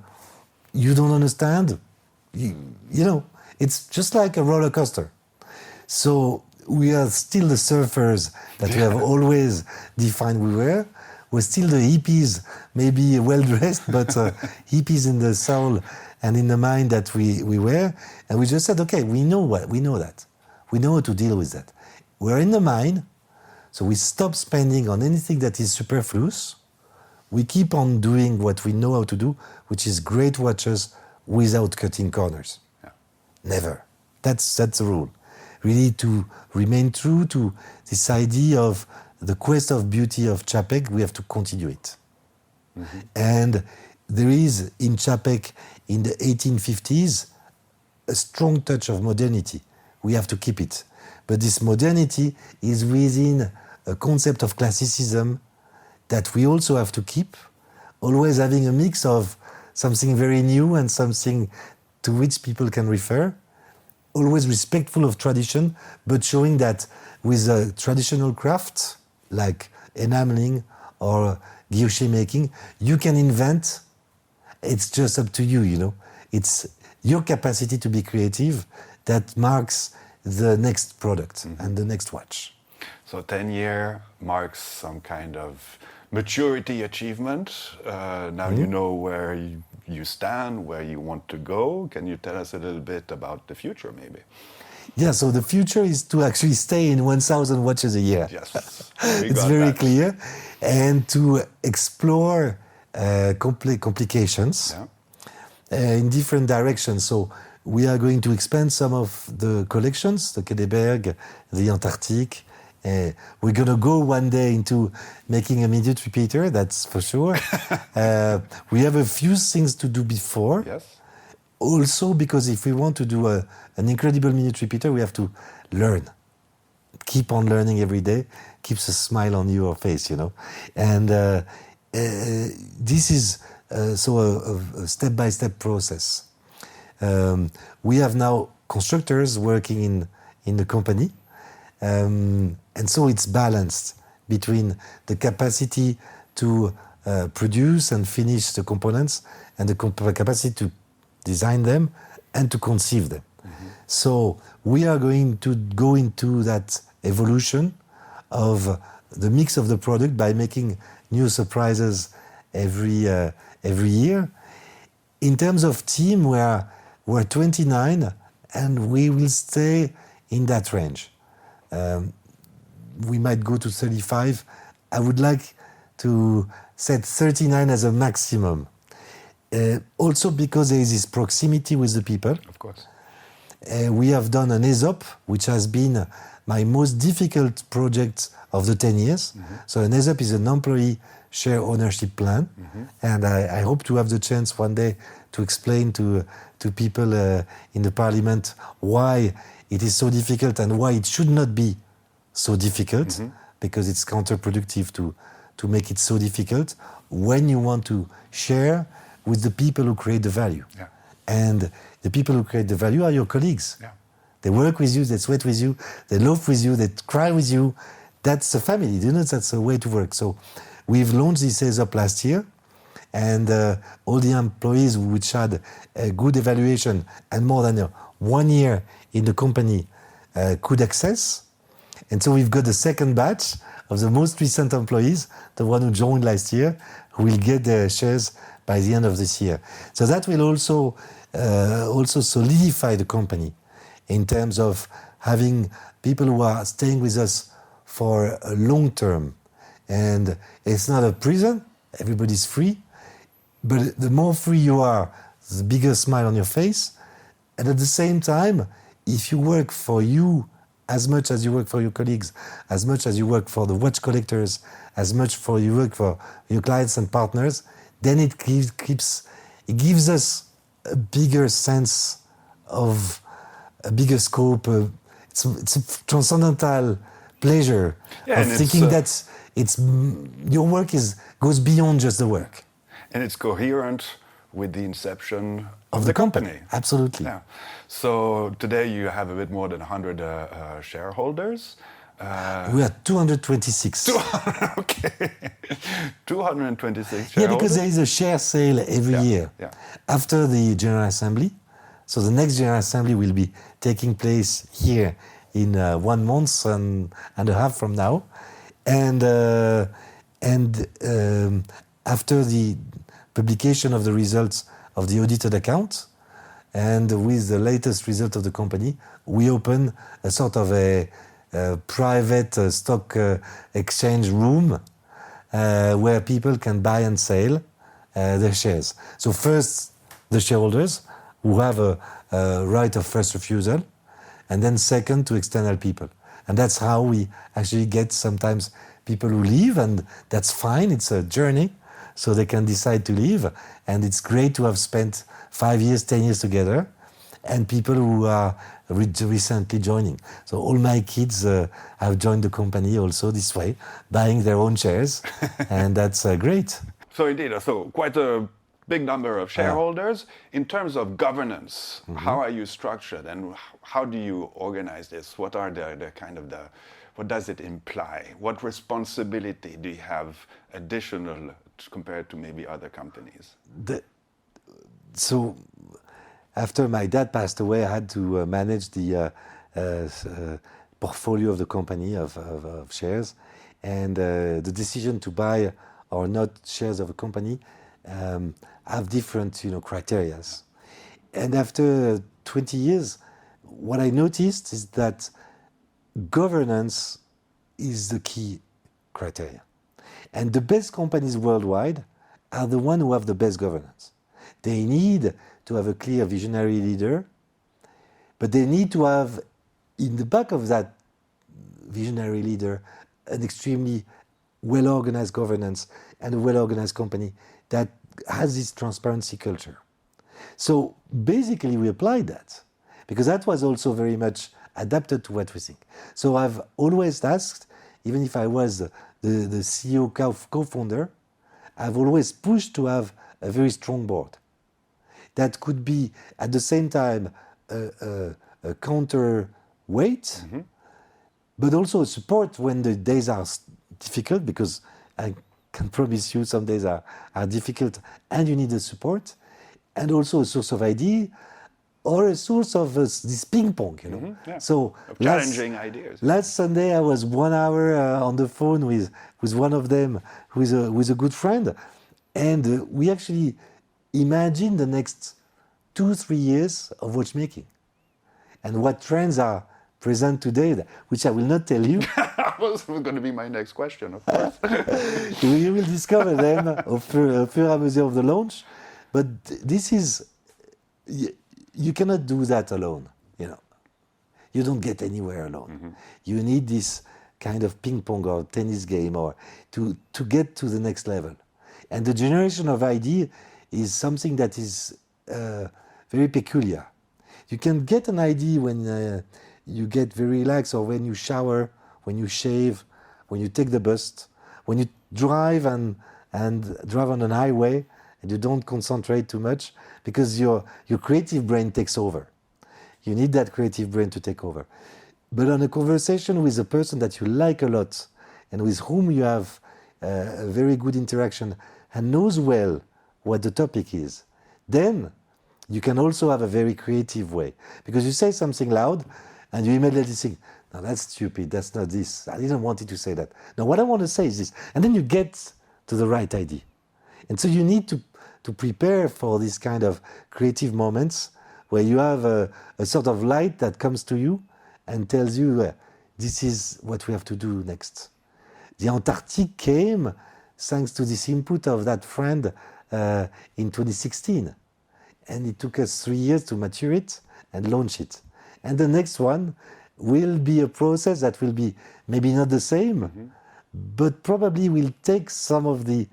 Speaker 2: you don't understand. It's just like a roller coaster. So we are still the surfers that we have always defined we were. we're still the hippies, maybe well-dressed, but hippies in the soul and in the mind that we were. And we just said, okay, we know that. We know how to deal with that. We're in the mine, so we stop spending on anything that is superfluous. We keep on doing what we know how to do, which is great watches without cutting corners.
Speaker 1: Yeah.
Speaker 2: Never. That's the rule. Really to remain true to this idea of the quest of beauty of Czapek, we have to continue it. Mm-hmm. And there is in Czapek in the 1850s a strong touch of modernity. We have to keep it. But this modernity is within a concept of classicism that we also have to keep, always having a mix of something very new and something to which people can refer, always respectful of tradition, but showing that with a traditional craft, like enameling or guilloche making, you can invent. It's just up to you, you know. It's your capacity to be creative that marks the next product and the next watch.
Speaker 1: So 10-year marks some kind of maturity achievement. Now you know where you stand, where you want to go. Can you tell us a little bit about the future, maybe?
Speaker 2: Yeah, so the future is to actually stay in 1,000 watches a year.
Speaker 1: Yes,
Speaker 2: it's very clear. And to explore complications in different directions. So we are going to expand some of the collections, the Quai des Bergues, the Antarctic. We're going to go one day into making a minute repeater, that's for sure. We have a few things to do before.
Speaker 1: Yes.
Speaker 2: Also, because if we want to do an incredible minute repeater, we have to learn. Keep on learning every day, keeps a smile on your face, you know. And this is a step-by-step process. We have now constructors working in the company. And so it's balanced between the capacity to produce and finish the components and the capacity to design them and to conceive them. Mm-hmm. So we are going to go into that evolution of the mix of the product by making new surprises every year. In terms of team, we're 29 and we will stay in that range. We might go to 35. I would like to set 39 as a maximum. Also because there is this proximity with the people.
Speaker 1: Of course.
Speaker 2: We have done an ESOP, which has been my most difficult project of the 10 years. Mm-hmm. So an ESOP is an employee share ownership plan. Mm-hmm. And I hope to have the chance one day to explain to people in the parliament why it is so difficult and why it should not be so difficult, because it's counterproductive to make it so difficult when you want to share with the people who create the value. Yeah. And the people who create the value are your colleagues. Yeah. They work with you, they sweat with you, they laugh with you, they cry with you. That's a family, you know, that's a way to work. So we've launched this ESOP last year, and all the employees which had a good evaluation and more than 1 year in the company could access. And so we've got the second batch of the most recent employees, the one who joined last year, who will get their shares by the end of this year. So that will also solidify the company in terms of having people who are staying with us for a long term. And it's not a prison, everybody's free, but the more free you are, the bigger smile on your face. And at the same time, if you work for you as much as you work for your colleagues, as much as you work for the watch collectors, as much for you work for your clients and partners, then it gives us a bigger sense of a bigger scope. It's a transcendental pleasure of thinking that your work goes beyond just the work.
Speaker 1: And it's coherent with the inception of the company.
Speaker 2: Absolutely.
Speaker 1: Yeah. So today you have a bit more than 100 shareholders.
Speaker 2: We are 226.
Speaker 1: Okay. 226 shareholders.
Speaker 2: Yeah, because there is a share sale every year after the General Assembly. So the next General Assembly will be taking place here in 1 month and a half from now. And And after the publication of the results of the audited account, and with the latest result of the company, we open a sort of a private stock exchange room where people can buy and sell their shares. So first, the shareholders who have a right of first refusal, and then second to external people. And that's how we actually get sometimes people who leave, and that's fine, it's a journey, so they can decide to leave. And it's great to have spent 5 years, 10 years together, and people who are recently joining. So all my kids have joined the company also this way, buying their own shares, and that's great.
Speaker 1: So indeed, so quite a big number of shareholders. In terms of governance, how are you structured, and how do you organize this? What are the kind of what does it imply? What responsibility do you have additional compared to maybe other companies?
Speaker 2: So after my dad passed away, I had to manage the portfolio of the company of shares, and the decision to buy or not shares of a company have different, criteria. And after 20 years, what I noticed is that governance is the key criteria. And the best companies worldwide are the ones who have the best governance. They need to have a clear visionary leader, but they need to have in the back of that visionary leader an extremely well-organized governance and a well-organized company that has this transparency culture. So basically we applied that because that was also very much adapted to what we think. So I've always asked, even if I was the CEO co-founder, I've always pushed to have a very strong board that could be at the same time a counterweight, but also a support when the days are difficult, because I can promise you some days are difficult and you need the support, and also a source of idea or a source of this ping pong,
Speaker 1: Yeah.
Speaker 2: So
Speaker 1: challenging ideas.
Speaker 2: Last Sunday I was 1 hour on the phone with one of them who is a good friend, and we actually imagined the next 2-3 years of watchmaking and what trends are present today, which I will not tell you.
Speaker 1: That was going to be my next question, of course.
Speaker 2: You will discover them au fur et à mesure of the launch. But this is, you cannot do that alone, You don't get anywhere alone. You need this kind of ping pong or tennis game or to get to the next level. And the generation of idea is something that is very peculiar. You can get an idea when you get very relaxed, or when you shower, when you shave, when you take the bus, when you drive and drive on an highway and you don't concentrate too much because your creative brain takes over. You need that creative brain to take over. But on a conversation with a person that you like a lot and with whom you have a very good interaction and knows well what the topic is, then you can also have a very creative way. Because you say something loud and you immediately think, no, that's stupid, that's not this, I didn't want you to say that. No, what I want to say is this. And then you get to the right idea. And so you need to prepare for these kind of creative moments where you have a sort of light that comes to you and tells you, this is what we have to do next. The Antarctic came thanks to this input of that friend in 2016. And it took us 3 years to mature it and launch it. And the next one will be a process that will be maybe not the same, but probably will take some of the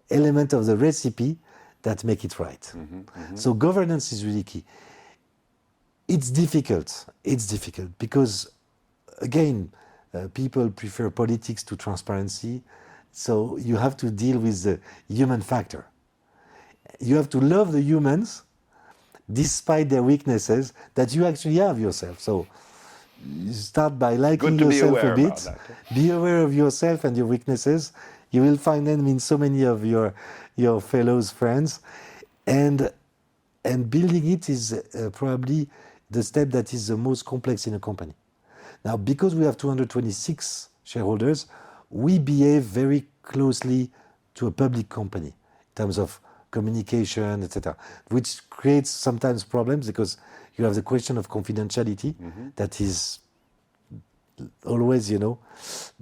Speaker 2: element of the recipe that make it right. So governance is really key. It's difficult because, again, people prefer politics to transparency. So you have to deal with the human factor. You have to love the humans despite their weaknesses that you actually have yourself. So you start by liking yourself a bit. Be aware of yourself and your weaknesses. You will find them in so many of your fellows, friends. And building it is probably the step that is the most complex in a company. Now, because we have 226 shareholders, we behave very closely to a public company in terms of communication, etc., which creates sometimes problems because you have the question of confidentiality that is always,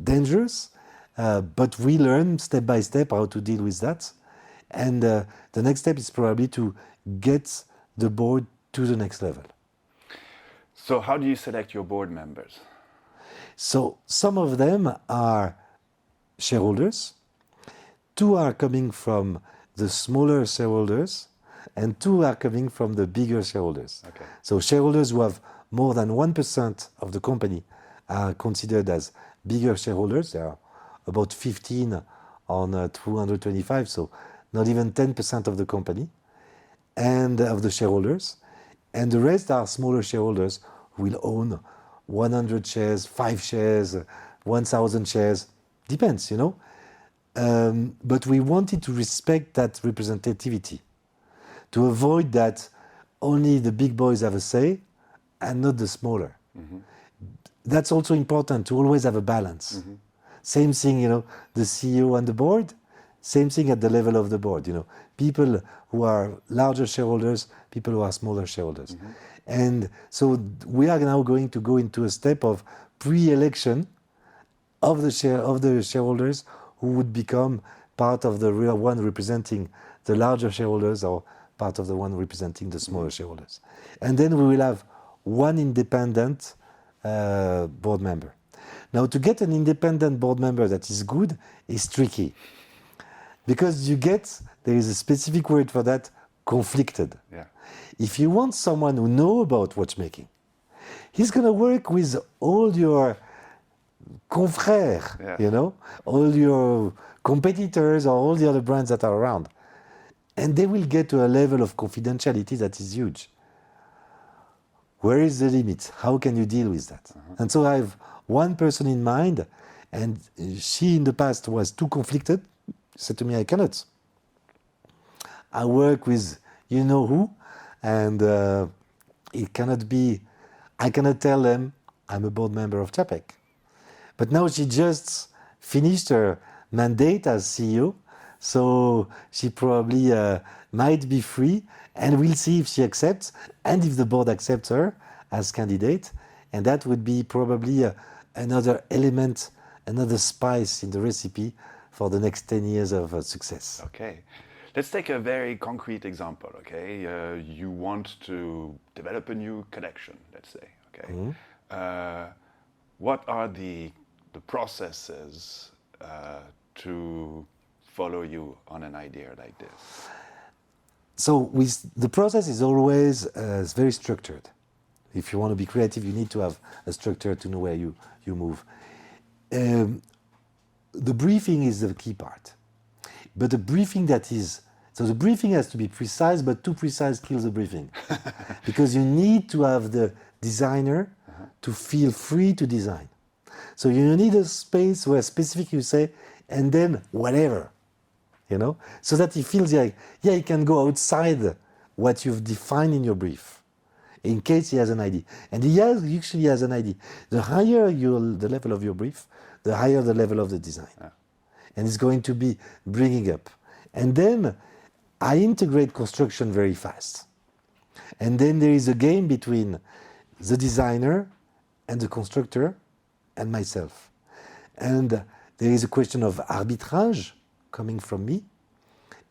Speaker 2: dangerous. But we learn step by step how to deal with that. And the next step is probably to get the board to the next level.
Speaker 1: So how do you select your board members?
Speaker 2: So some of them are shareholders, 2 are coming from the smaller shareholders, and 2 are coming from the bigger shareholders.
Speaker 1: Okay.
Speaker 2: So shareholders who have more than 1% of the company are considered as bigger shareholders. There are about 15 on 225, so not even 10% of the company and of the shareholders. And the rest are smaller shareholders who will own 100 shares, 5 shares, 1,000 shares, depends, But we wanted to respect that representativity, to avoid that only the big boys have a say and not the smaller. That's also important, to always have a balance. Same thing, the CEO and the board, same thing at the level of the board, people who are larger shareholders, people who are smaller shareholders. And so we are now going to go into a step of pre-election of the shareholders who would become part of the real one representing the larger shareholders or part of the one representing the smaller shareholders. And then we will have one independent board member. Now, to get an independent board member that is good is tricky. Because there is a specific word for that, conflicted.
Speaker 1: Yeah.
Speaker 2: If you want someone who knows about watchmaking, he's going to work with all your confrères, all your competitors or all the other brands that are around. And they will get to a level of confidentiality that is huge. Where is the limit? How can you deal with that? And so I have one person in mind, and she in the past was too conflicted. She said to me, I cannot. I work with who, and it cannot be, I cannot tell them I'm a board member of Czapek. But now she just finished her mandate as CEO, so she probably might be free, and we'll see if she accepts, and if the board accepts her as candidate, and that would be probably another element, another spice in the recipe for the next 10 years of success.
Speaker 1: Okay. Let's take a very concrete example, okay? You want to develop a new collection, let's say, okay? What are the processes to follow you on an idea like this?
Speaker 2: So the process is always very structured. If you want to be creative, you need to have a structure to know where you move. The briefing is the key part. But the briefing the briefing has to be precise, but too precise kills the briefing. Because you need to have the designer to feel free to design. So you need a space where specific you say, and then whatever, so that he feels like, he can go outside what you've defined in your brief, in case he has an idea. And he usually has an idea. The higher the level of your brief, the higher the level of the design. Yeah. And it's going to be bringing up. And then I integrate construction very fast. And then there is a game between the designer and the constructor and myself. And there is a question of arbitrage coming from me.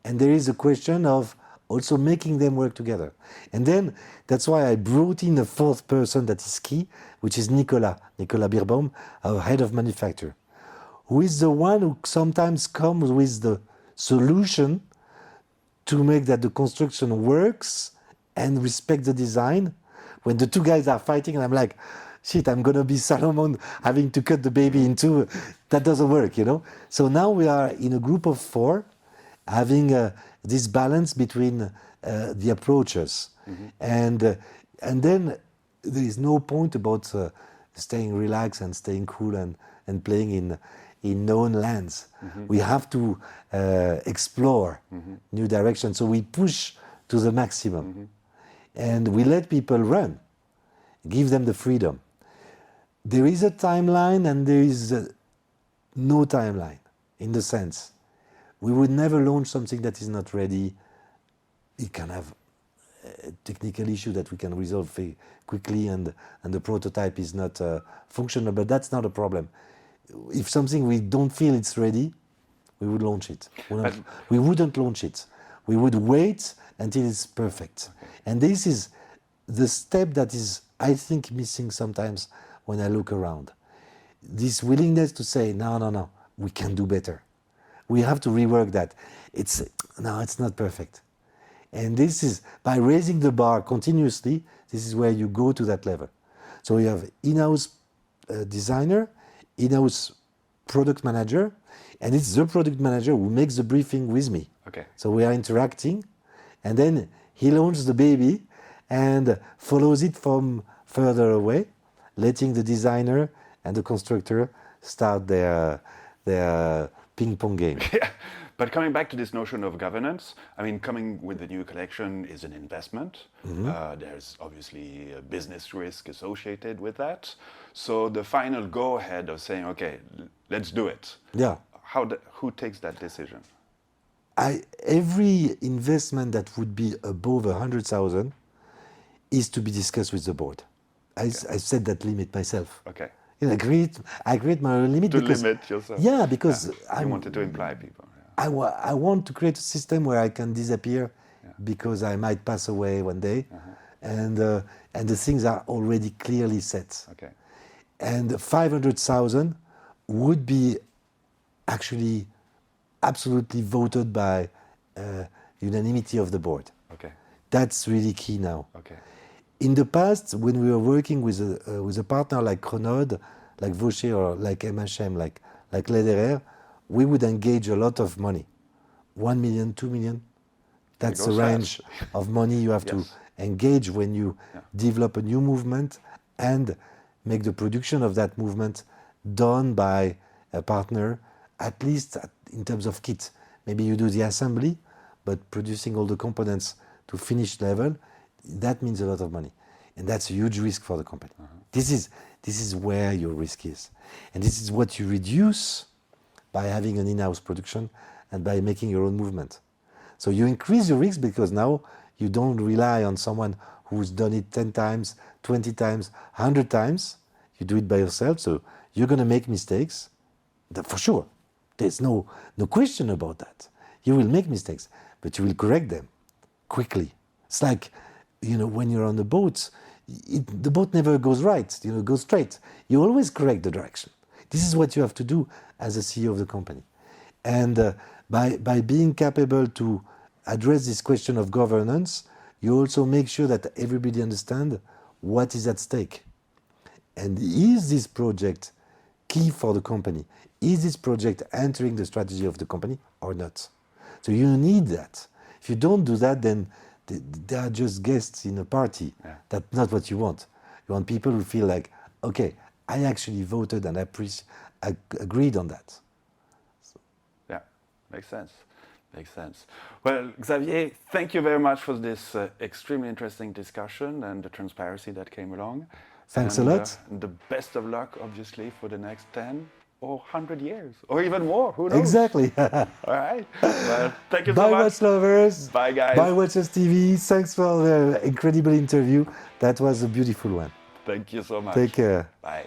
Speaker 2: And there is a question of also making them work together. And then that's why I brought in a 4th person that is key, which is Nicolas Birbaum, our head of manufacture, who is the one who sometimes comes with the solution to make that the construction works and respect the design. When the 2 guys are fighting and I'm like, shit, I'm going to be Solomon having to cut the baby in 2. That doesn't work, So now we are in a group of 4 having this balance between the approaches. And then there is no point about staying relaxed and staying cool and playing in known lands. We have to explore new directions. So we push to the maximum. And we let people run, give them the freedom. There is a timeline and there is no timeline. in the sense we would never launch something that is not ready. It can have a technical issue that we can resolve very quickly, and the prototype is not functional, but that's not a problem. If something we don't feel it's ready, we would launch it. We wouldn't launch it. We would wait until it's perfect. And this is the step that is, I think, missing sometimes when I look around. This willingness to say, no, we can do better. We have to rework that. It's not perfect. And this is, by raising the bar continuously, this is where you go to that level. So you have in-house designer, in-house product manager, and it's the product manager who makes the briefing with me.
Speaker 1: Okay.
Speaker 2: So we are interacting, and then he launches the baby and follows it from further away, letting the designer and the constructor start their ping-pong game.
Speaker 1: Yeah. But coming back to this notion of governance, I mean, coming with the new collection is an investment. There's obviously a business risk associated with that. So the final go-ahead of saying, okay, let's do it.
Speaker 2: Yeah.
Speaker 1: Who takes that decision?
Speaker 2: Every investment that would be above 100,000 is to be discussed with the board. I set that limit myself.
Speaker 1: Okay.
Speaker 2: I create my own limit.
Speaker 1: To limit yourself.
Speaker 2: Yeah, because
Speaker 1: I wanted to imply people.
Speaker 2: I want to create a system where I can disappear because I might pass away one day, and the things are already clearly set.
Speaker 1: Okay.
Speaker 2: And 500,000 would be actually absolutely voted by unanimity of the board.
Speaker 1: Okay.
Speaker 2: That's really key now.
Speaker 1: Okay.
Speaker 2: In the past, when we were working with a partner like Chronode, like Vaucher, or like MHM, like Lederer, we would engage a lot of money. 1 million, 2 million. That's the range of money you have to engage when you develop a new movement and make the production of that movement done by a partner, at least in terms of kit. Maybe you do the assembly, but producing all the components to finished level, that means a lot of money. And that's a huge risk for the company. This is where your risk is. And this is what you reduce by having an in-house production and by making your own movement. So you increase your risk because now you don't rely on someone who's done it 10 times, 20 times, 100 times. You do it by yourself, so you're going to make mistakes, for sure. There's no question about that. You will make mistakes, but you will correct them quickly. It's like, when you're on the boat, the boat never goes right, goes straight. You always correct the direction. This is what you have to do as a CEO of the company. And by being capable to address this question of governance, you also make sure that everybody understands what is at stake. And is this project key for the company? Is this project entering the strategy of the company or not? So you need that. If you don't do that, then they are just guests in a party. That's not what you want. You want people who feel like, okay, I actually voted and agreed on that. So.
Speaker 1: Yeah, makes sense. Makes sense. Well, Xavier, thank you very much for this extremely interesting discussion and the transparency that came along.
Speaker 2: Thanks a lot.
Speaker 1: The best of luck, obviously, for the next 10 or 100 years, or even more. Who knows?
Speaker 2: Exactly.
Speaker 1: All right. Well, thank you so
Speaker 2: Bye,
Speaker 1: much.
Speaker 2: Watch Lovers.
Speaker 1: Bye, guys.
Speaker 2: Bye, Watchers TV. Thanks for the incredible interview. That was a beautiful one.
Speaker 1: Thank you so much.
Speaker 2: Take care.
Speaker 1: Bye.